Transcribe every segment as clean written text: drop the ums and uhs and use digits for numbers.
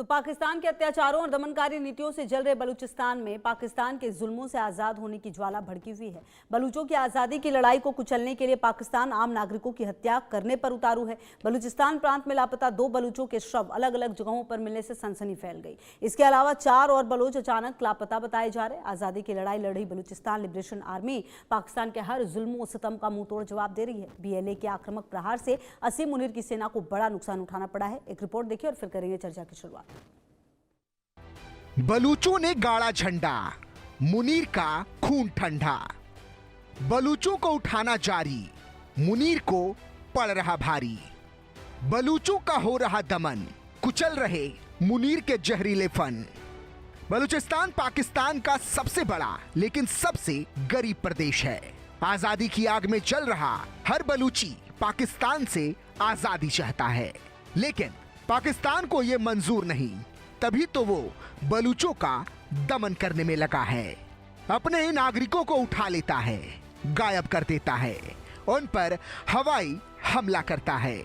तो पाकिस्तान के अत्याचारों और दमनकारी नीतियों से जल रहे बलूचिस्तान में पाकिस्तान के जुल्मों से आज़ाद होने की ज्वाला भड़की हुई है। बलूचों की आज़ादी की लड़ाई को कुचलने के लिए पाकिस्तान आम नागरिकों की हत्या करने पर उतारू है। बलूचिस्तान प्रांत में लापता 2 बलूचों के शव अलग अलग जगहों पर मिलने से सनसनी फैल गई। इसके अलावा 4 और बलोच अचानक लापता बताए जा रहे। आज़ादी की लड़ाई लड़ रही बलूचिस्तान लिबरेशन आर्मी पाकिस्तान के हर जुल्म सितम का मुंहतोड़ जवाब दे रही है। BLA के आक्रामक प्रहार से असीम मुनीर की सेना को बड़ा नुकसान उठाना पड़ा है। एक रिपोर्ट देखिए और फिर करेंगे चर्चा की शुरुआत। बलूचों ने गाड़ा झंडा, मुनीर का खून ठंडा। बलूचों को उठाना जारी, मुनीर को पड़ रहा भारी। बलूचों का हो रहा दमन, कुचल रहे मुनीर के जहरीले फन। बलूचिस्तान पाकिस्तान का सबसे बड़ा लेकिन सबसे गरीब प्रदेश है। आजादी की आग में जल रहा हर बलूची पाकिस्तान से आजादी चाहता है, लेकिन पाकिस्तान को यह मंजूर नहीं। तभी तो वो बलूचों का दमन करने में लगा है। अपने ही नागरिकों को उठा लेता है, गायब कर देता है, उन पर हवाई हमला करता है।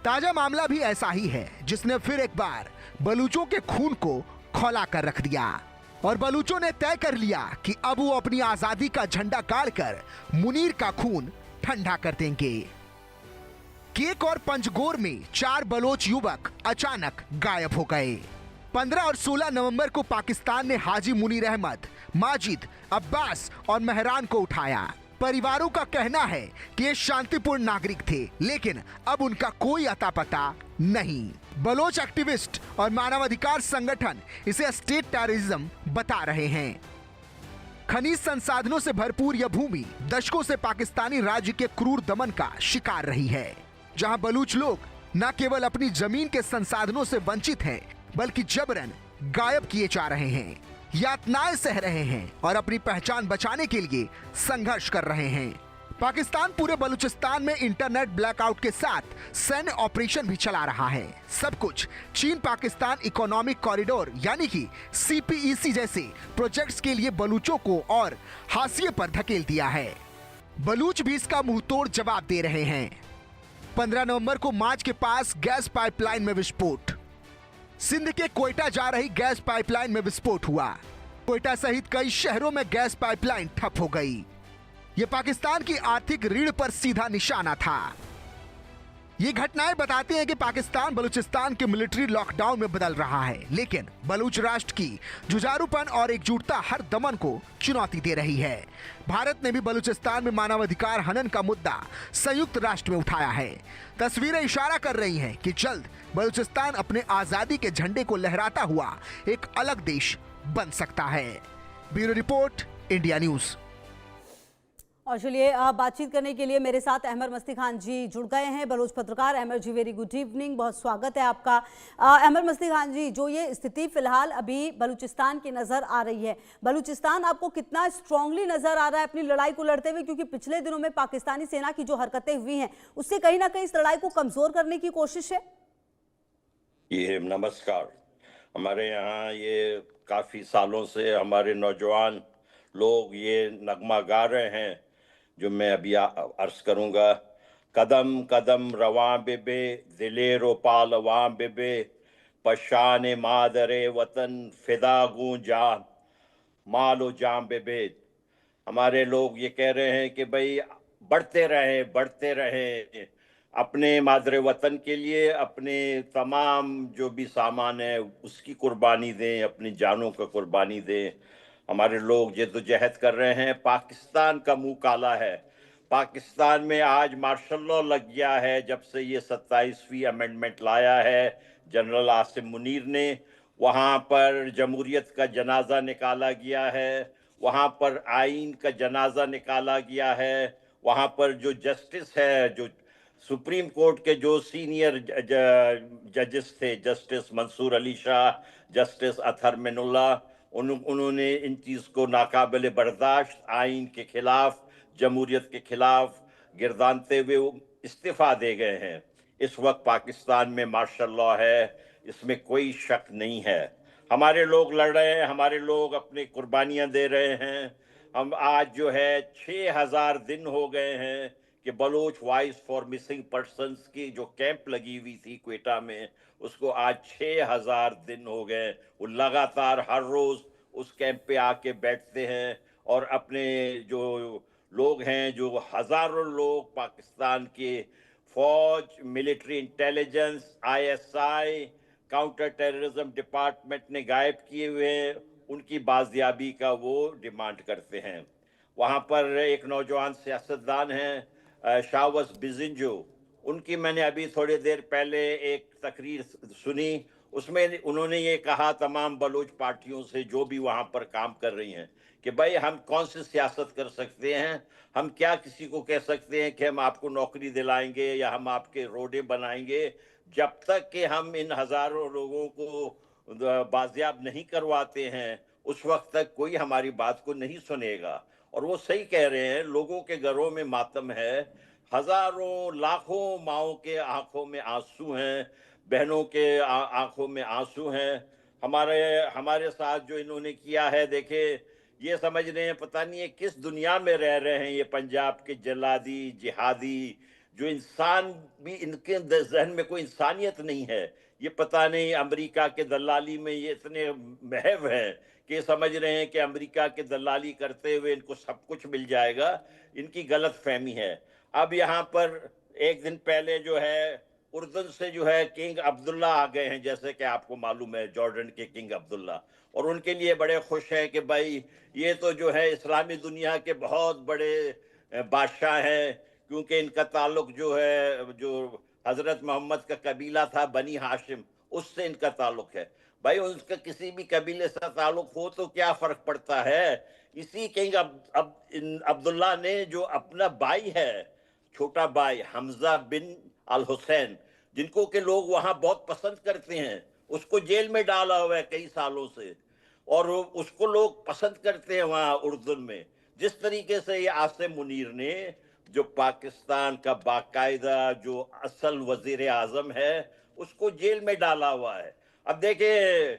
ताजा मामला भी ऐसा ही है, जिसने फिर एक बार बलूचों के खून को खौला कर रख दिया और बलूचों ने तय कर लिया कि अब वो अपनी आजादी का झंडा गाड़कर मुनीर का खून ठंडा कर देंगे। केक और पंजगोर में 4 बलोच युवक अचानक गायब हो गए। 15 और 16 नवंबर को पाकिस्तान ने हाजी मुनीर अहमद, माजिद, अब्बास और मेहरान को उठाया। परिवारों का कहना है कि ये शांतिपूर्ण नागरिक थे, लेकिन अब उनका कोई अता पता नहीं। बलोच एक्टिविस्ट और मानवाधिकार संगठन इसे स्टेट टेररिज्म बता रहे हैं। खनिज संसाधनों से भरपूर यह भूमि दशकों से पाकिस्तानी राज्य के क्रूर दमन का शिकार रही है, जहां बलूच लोग न केवल अपनी जमीन के संसाधनों से वंचित हैं, बल्कि जबरन गायब किए जा रहे हैं, यातनाएं सह रहे हैं और अपनी पहचान बचाने के लिए संघर्ष कर रहे हैं। पाकिस्तान पूरे बलूचिस्तान में इंटरनेट ब्लैकआउट के साथ सैन्य ऑपरेशन भी चला रहा है। सब कुछ चीन पाकिस्तान इकोनॉमिक कॉरिडोर यानी कि CPEC जैसे प्रोजेक्ट्स के लिए बलूचों को और हाशिए पर धकेल दिया है। बलूच भी इसका मुंहतोड़ जवाब दे रहे हैं। 15 नवंबर को माच के पास गैस पाइपलाइन में विस्फोट। सिंध के कोयटा जा रही गैस पाइपलाइन में विस्फोट हुआ। कोयटा सहित कई शहरों में गैस पाइपलाइन ठप हो गई। यह पाकिस्तान की आर्थिक रीढ़ पर सीधा निशाना था। ये घटनाएं बताती हैं कि पाकिस्तान बलूचिस्तान के मिलिट्री लॉकडाउन में बदल रहा है, लेकिन बलूच राष्ट्र की जुझारूपन और एकजुटता हर दमन को चुनौती दे रही है। भारत ने भी बलूचिस्तान में मानवाधिकार हनन का मुद्दा संयुक्त राष्ट्र में उठाया है। तस्वीरें इशारा कर रही हैं कि जल्द बलूचिस्तान अपने आजादी के झंडे को लहराता हुआ एक अलग देश बन सकता है। Bureau report, India news. और चलिए बातचीत करने के लिए मेरे साथ अहमद मस्ती खान जी जुड़ गए हैं, बलोच पत्रकार। अहमद जी, वेरी गुड इवनिंग, बहुत स्वागत है आपका। अहमद मस्ती खान जी, जो ये स्थिति फिलहाल अभी बलूचिस्तान की नज़र आ रही है, बलूचिस्तान आपको कितना स्ट्रांगली नज़र आ रहा है अपनी लड़ाई को लड़ते हुए? क्योंकि पिछले दिनों में पाकिस्तानी सेना की जो हरकतें हुई हैं उससे कहीं ना कहीं इस लड़ाई को कमज़ोर करने की कोशिश है। ये नमस्कार। हमारे यहाँ ये काफ़ी सालों से हमारे नौजवान लोग ये नगमा गा रहे हैं, जो मैं अभी अर्ज करूँगा। कदम कदम रवां बेबे, दिलेरो पालवां बेबे, पशान मादरे वतन फिदा गूं जान, मालो जाम बेबे। हमारे लोग ये कह रहे हैं कि भाई बढ़ते रहें अपने मादरे वतन के लिए, अपने तमाम जो भी सामान है उसकी कुर्बानी दें, अपनी जानों का कुर्बानी दें। हमारे लोग जद्दोजहद कर रहे हैं। पाकिस्तान का मुंह काला है। पाकिस्तान में आज मार्शल लॉ लग गया है जब से ये 27वीं अमेंडमेंट लाया है जनरल आसिम मुनीर ने। वहाँ पर जमहूरियत का जनाजा निकाला गया है, वहाँ पर आइन का जनाजा निकाला गया है, वहाँ पर जो जस्टिस है, जो सुप्रीम कोर्ट के जो सीनियर जजेस थे, जस्टिस मंसूर अली शाह, जस्टिस अतहर मिनुल्लाह, उन्होंने इन चीज़ को नाकाबिल बर्दाश्त, आइन के खिलाफ, जमहूरियत के खिलाफ गिरदानते हुए इस्तीफ़ा दे गए हैं। इस वक्त पाकिस्तान में मार्शल लॉ है, इसमें कोई शक नहीं है। हमारे लोग लड़ रहे हैं, हमारे लोग अपनी कुर्बानियाँ दे रहे हैं। हम आज जो है 6000 दिन हो गए हैं کہ Baloch voice for missing persons کی جو کیمپ لگی ہوئی تھی کوئٹہ میں، اس کو آج 6000 دن ہو گئے. وہ لگاتار ہر روز اس کیمپ پہ آ کے بیٹھتے ہیں اور اپنے جو لوگ ہیں، جو ہزاروں لوگ پاکستان کے فوج، military intelligence, ISI، counter terrorism department نے غائب کیے ہوئے ہیں، ان کی بازیابی کا وہ ڈیمانڈ کرتے ہیں. وہاں پر ایک نوجوان سیاستدان ہیں شاوس بزنجو، ان کی میں نے ابھی تھوڑی دیر پہلے ایک تقریر سنی. اس میں انہوں نے یہ کہا تمام بلوچ پارٹیوں سے جو بھی وہاں پر کام کر رہی ہیں کہ بھائی ہم کون سی سیاست کر سکتے ہیں، ہم کیا کسی کو کہہ سکتے ہیں کہ ہم آپ کو نوکری دلائیں گے یا ہم آپ کے روڈیں بنائیں گے، جب تک کہ ہم ان ہزاروں لوگوں کو بازیاب نہیں کرواتے ہیں اس وقت تک کوئی ہماری بات کو نہیں سنے گا. اور وہ صحیح کہہ رہے ہیں، لوگوں کے گھروں میں ماتم ہے، ہزاروں لاکھوں ماؤں کے آنکھوں میں آنسو ہیں، بہنوں کے آنکھوں میں آنسو ہیں. ہمارے ساتھ جو انہوں نے کیا ہے، دیکھیں یہ سمجھ رہے ہیں پتہ نہیں ہے کس دنیا میں رہ رہے ہیں یہ پنجاب کے جلادی جہادی، جو انسان بھی ان کے ذہن میں کوئی انسانیت نہیں ہے. یہ پتہ نہیں امریکہ کے دلالی میں یہ اتنے محو ہیں کہ یہ سمجھ رہے ہیں کہ امریکہ کے دلالی کرتے ہوئے ان کو سب کچھ مل جائے گا. ان کی غلط فہمی ہے. اب یہاں پر ایک دن پہلے جو ہے اردن سے جو ہے کنگ عبداللہ آ گئے ہیں، جیسے کہ آپ کو معلوم ہے جارڈن کے کنگ عبداللہ، اور ان کے لیے بڑے خوش ہیں کہ بھائی یہ تو جو ہے اسلامی دنیا کے بہت بڑے بادشاہ ہیں، کیونکہ ان کا تعلق جو ہے جو حضرت محمد کا قبیلہ تھا بنی ہاشم، اس سے ان کا تعلق ہے. بھائی ان کا کسی بھی قبیلے سے تعلق ہو تو کیا فرق پڑتا ہے. اسی کنگ عبداللہ نے جو اپنا بھائی ہے، چھوٹا بھائی حمزہ بن الحسین، جن کو کہ لوگ وہاں بہت پسند کرتے ہیں، اس کو جیل میں ڈالا ہوا ہے کئی سالوں سے، اور اس کو لوگ پسند کرتے ہیں وہاں اردن میں. جس طریقے سے یہ عاصم منیر نے جو پاکستان کا باقاعدہ جو اصل وزیر اعظم ہے اس کو جیل میں ڈالا ہوا ہے. اب دیکھیں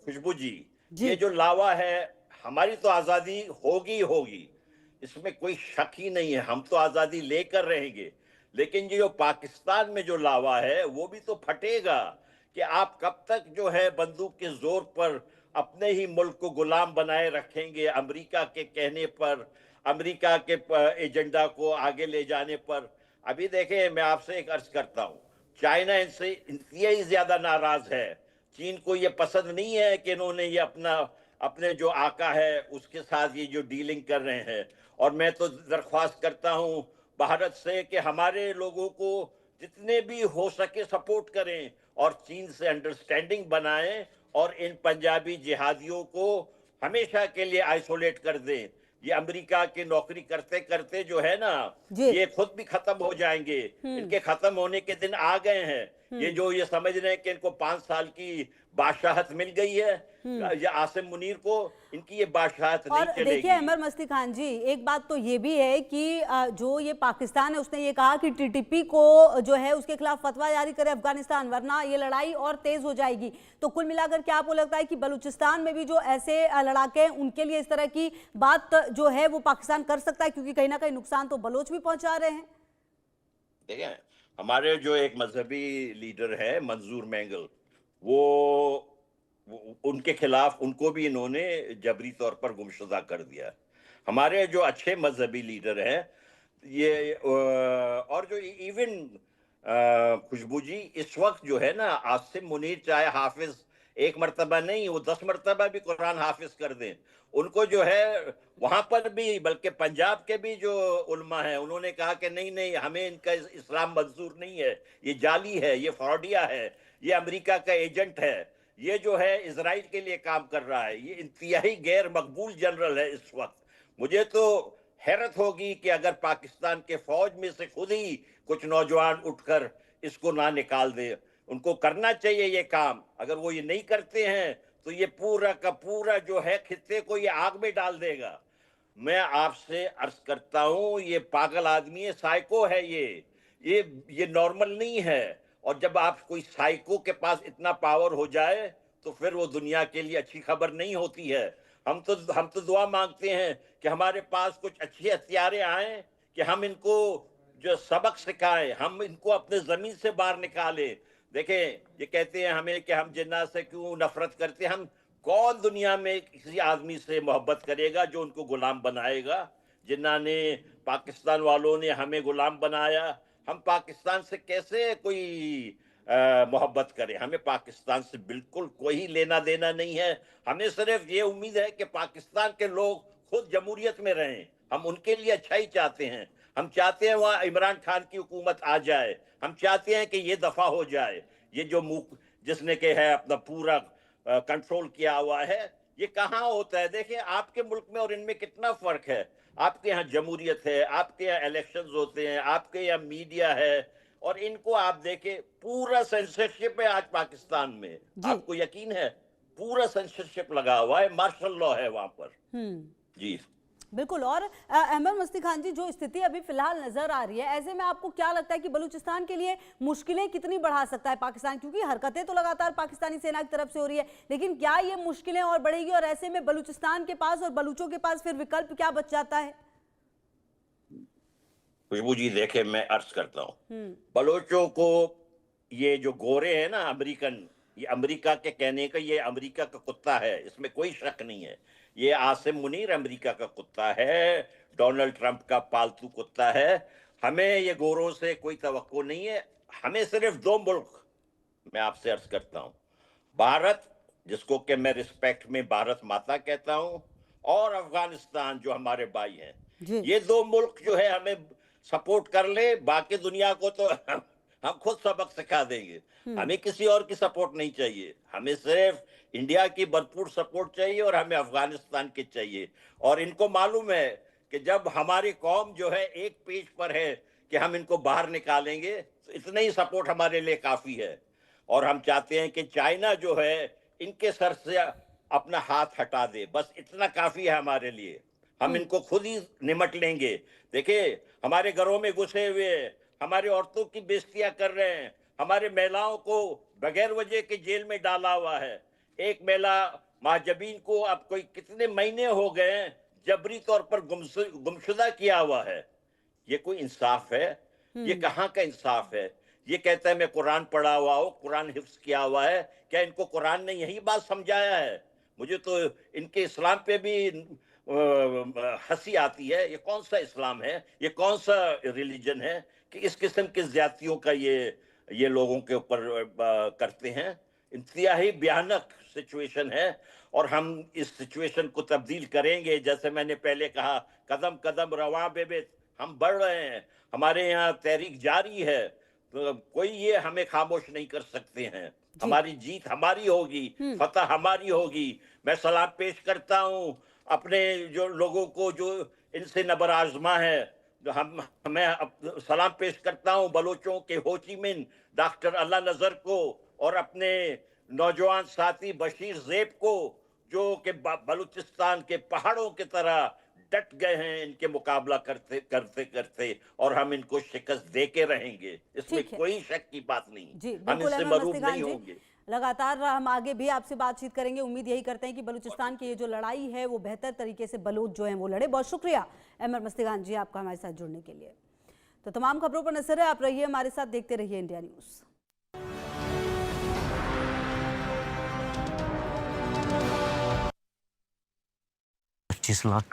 خوشبو جی، یہ جو لاوا ہے، ہماری تو آزادی ہوگی، اس میں کوئی شک ہی نہیں ہے، ہم تو آزادی لے کر رہیں گے، لیکن یہ جو پاکستان میں جو لاوا ہے وہ بھی تو پھٹے گا کہ آپ کب تک جو ہے بندوق کے زور پر اپنے ہی ملک کو غلام بنائے رکھیں گے، امریکہ کے کہنے پر، امریکہ کے ایجنڈا کو آگے لے جانے پر. ابھی دیکھیں میں آپ سے ایک عرض کرتا ہوں، چائنا ان سے انتہائی زیادہ ناراض ہے. چین کو یہ پسند نہیں ہے کہ انہوں نے یہ اپنے جو آقا ہے اس کے ساتھ یہ جو ڈیلنگ کر رہے ہیں. اور میں تو درخواست کرتا ہوں بھارت سے کہ ہمارے لوگوں کو جتنے بھی ہو سکے سپورٹ کریں اور چین سے انڈرسٹینڈنگ بنائیں اور ان پنجابی جہادیوں کو ہمیشہ کے لیے آئسولیٹ کر دیں. یہ امریکہ کی نوکری کرتے کرتے جو ہے نا یہ خود بھی ختم ہو جائیں گے. ان کے ختم ہونے کے دن آ گئے ہیں. یہ جو یہ سمجھ رہے ہیں کہ ان کو 5 سال کی بادشاہت مل گئی ہے، یہ عاصم منیر کو ان کی یہ بادشاہت نہیں چلے گی. اور دیکھیے عمر مستی خان جی، ایک بات تو یہ بھی ہے کہ جو یہ پاکستان ہے اس نے یہ کہا کہ TTP کو جو ہے اس کے خلاف فتویٰ جاری کرے افغانستان، ورنہ یہ لڑائی اور تیز ہو جائے گی. تو کل ملا کر کیا آپ کو لگتا ہے کہ بلوچستان میں بھی جو ایسے لڑاکے ہیں ان کے لیے اس طرح کی بات جو ہے وہ پاکستان کر سکتا ہے، کیونکہ کہیں نہ کہیں نقصان تو بلوچ بھی پہنچا رہے ہیں؟ دیکھیں ہمارے جو ایک مذہبی لیڈر ہے منظور مینگل، وہ ان کے خلاف ان کو بھی انہوں نے جبری طور پر گمشدہ کر دیا. ہمارے جو اچھے مذہبی لیڈر ہیں یہ اور جو ایون خوشبو جی اس وقت جو ہے نا عاصم منیر چاہے حافظ ایک مرتبہ نہیں وہ 10 مرتبہ بھی قرآن حافظ کر دیں، ان کو جو ہے وہاں پر بھی بلکہ پنجاب کے بھی جو علماء ہیں انہوں نے کہا کہ نہیں ہمیں ان کا اسلام منظور نہیں ہے، یہ جعلی ہے، یہ فراڈیا ہے، یہ امریکہ کا ایجنٹ ہے، یہ جو ہے اسرائیل کے لیے کام کر رہا ہے، یہ انتہائی غیر مقبول جنرل ہے اس وقت. مجھے تو حیرت ہوگی کہ اگر پاکستان کے فوج میں سے خود ہی کچھ نوجوان اٹھ کر اس کو نہ نکال دے. ان کو کرنا چاہیے یہ کام. اگر وہ یہ نہیں کرتے ہیں تو یہ پورا کا پورا جو ہے خطے کو یہ آگ میں ڈال دے گا. میں آپ سے عرض کرتا ہوں یہ پاگل آدمی ہے، سائیکو ہے، یہ نارمل نہیں ہے. اور جب آپ کوئی سائیکو کے پاس اتنا پاور ہو جائے تو پھر وہ دنیا کے لیے اچھی خبر نہیں ہوتی ہے. ہم تو دعا مانگتے ہیں کہ ہمارے پاس کچھ اچھے ہتھیاریں آئیں، कि हम इनको जो सबक सिखाएं, हम इनको अपने जमीन से बाहर निकालें। देखें, ये कहते हैं हमें कि हम जिन्ना से क्यों नफरत करते हैं। हम कौन दुनिया में किसी आदमी से मोहब्बत करेगा जो उनको गुलाम बनाएगा? जिन्ना ने, पाकिस्तान वालों ने हमें गुलाम बनाया। हम पाकिस्तान से कैसे कोई मोहब्बत करें? हमें पाकिस्तान से बिल्कुल कोई लेना देना नहीं है। हमें सिर्फ ये उम्मीद है कि पाकिस्तान के लोग खुद जमहूरियत में रहें। हम उनके लिए अच्छा ही चाहते हैं। हम चाहते हैं वहाँ इमरान खान की हुकूमत आ जाए। हम चाहते हैं कि ये दफा हो जाए। ये जो जिसने के है अपना पूरा कंट्रोल किया हुआ है, ये कहाँ होता है? देखिए, आपके मुल्क में और इनमें कितना फर्क है। आपके यहाँ जमहूरियत है, आपके यहाँ इलेक्शंस होते हैं, आपके यहाँ मीडिया है, और इनको आप देखें, पूरा सेंसरशिप है आज पाकिस्तान में। आपको यकीन है? पूरा सेंसरशिप लगा हुआ है, मार्शल लॉ है वहां पर। जी बिल्कुल। और अहमद मस्ती खान जी, जो स्थिति अभी फिलहाल नजर आ रही है, ऐसे में आपको क्या लगता है कि बलूचिस्तान के लिए मुश्किलें कितनी बढ़ा सकता है पाकिस्तान? क्योंकि हरकतें तो लगातार पाकिस्तानी सेना की तरफ से हो रही है, लेकिन क्या ये मुश्किलें और बढ़ेगी? और ऐसे में बलूचिस्तान के पास और बलूचों के पास फिर विकल्प क्या बच जाता है? खुशबू जी, देखे, मैं अर्ज करता हूँ, बलोचों को ये जो गोरे हैं ना अमेरिकन, ये अमेरिका के कहने का, ये अमेरिका का कुत्ता है, इसमें कोई शक नहीं है। ये आसिम मुनीर अमेरिका का कुत्ता है, डोनाल्ड ट्रंप का पालतू कुत्ता है। हमें ये गोरों से कोई तवक्को नहीं है। हमें सिर्फ दो मुल्क, मैं आपसे अर्ज करता हूँ, भारत, जिसको कि मैं रिस्पेक्ट में भारत माता कहता हूँ, और अफगानिस्तान जो हमारे भाई हैं। ये दो मुल्क जो है हमें सपोर्ट कर ले, बाकी दुनिया को तो हम खुद सबक सिखा देंगे। हमें किसी और की सपोर्ट नहीं चाहिए। हमें सिर्फ इंडिया की भरपूर सपोर्ट चाहिए, और हमें अफगानिस्तान की चाहिए। और इनको मालूम है कि जब हमारी कौम जो है एक पेज पर है कि हम इनको बाहर निकालेंगे, तो इतना ही सपोर्ट हमारे लिए काफी है। और हम चाहते हैं कि चाइना जो है इनके सर से अपना हाथ हटा दे, बस इतना काफी है हमारे लिए। हम इनको खुद ही निमट लेंगे। देखिए, हमारे घरों में घुसे हुए, हमारी औरतों की बेइज्जतियां कर रहे हैं, हमारे महिलाओं को बगैर वजह के जेल में डाला हुआ है। एक महिला महाजबीन को अब कोई कितने महीने हो गए जबरी तौर पर गुमशुदा किया हुआ है। ये कोई इंसाफ है? ये कहाँ का इंसाफ है? ये कहता है मैं कुरान पढ़ा हुआ हूँ, कुरान हिफ्ज किया हुआ है। क्या इनको कुरान ने यही बात समझाया है? मुझे तो इनके इस्लाम पे भी हंसी आती है। ये कौन सा इस्लाम है? ये कौन सा रिलीजन है कि इस किस्म की ज्यादतियों का ये लोगों के ऊपर करते हैं? इंतहाई भयानक सिचुएशन है, और हम इस सिचुएशन को तब्दील करेंगे। जैसे मैंने पहले कहा, कदम कदम रवां बेबे, हम बढ़ रहे हैं। हमारे यहाँ तहरीक जारी है, तो कोई ये हमें खामोश नहीं कर सकते हैं। हमारी जीत हमारी होगी, फतह हमारी होगी। मैं सलाम पेश करता हूँ अपने जो लोगों को जो इनसे नबर आजमा है। मैं सलाम पेश करता हूँ बलोचों के हो ची मिन डॉक्टर अल्लाह नजर को, और अपने नौजवान साथी बशीर ज़ेब को, जो कि बलूचिस्तान के पहाड़ों की तरह डट गए हैं इनके मुकाबला करते करते करते, और हम इनको शिकस्त दे के रहेंगे। इसमें कोई शक की बात नहीं। हम इससे मरूब नहीं होंगे। लगातार हम आगे भी आपसे बातचीत करेंगे। उम्मीद यही करते हैं कि बलूचिस्तान की ये जो लड़ाई है वो बेहतर तरीके से बलोच जो है वो लड़े। बहुत शुक्रिया अहमद मस्ती खान जी, आपका हमारे साथ जुड़ने के लिए। तो तमाम खबरों पर नजर है, आप रहिए हमारे साथ, देखते रहिए इंडिया न्यूज। 25 लाख का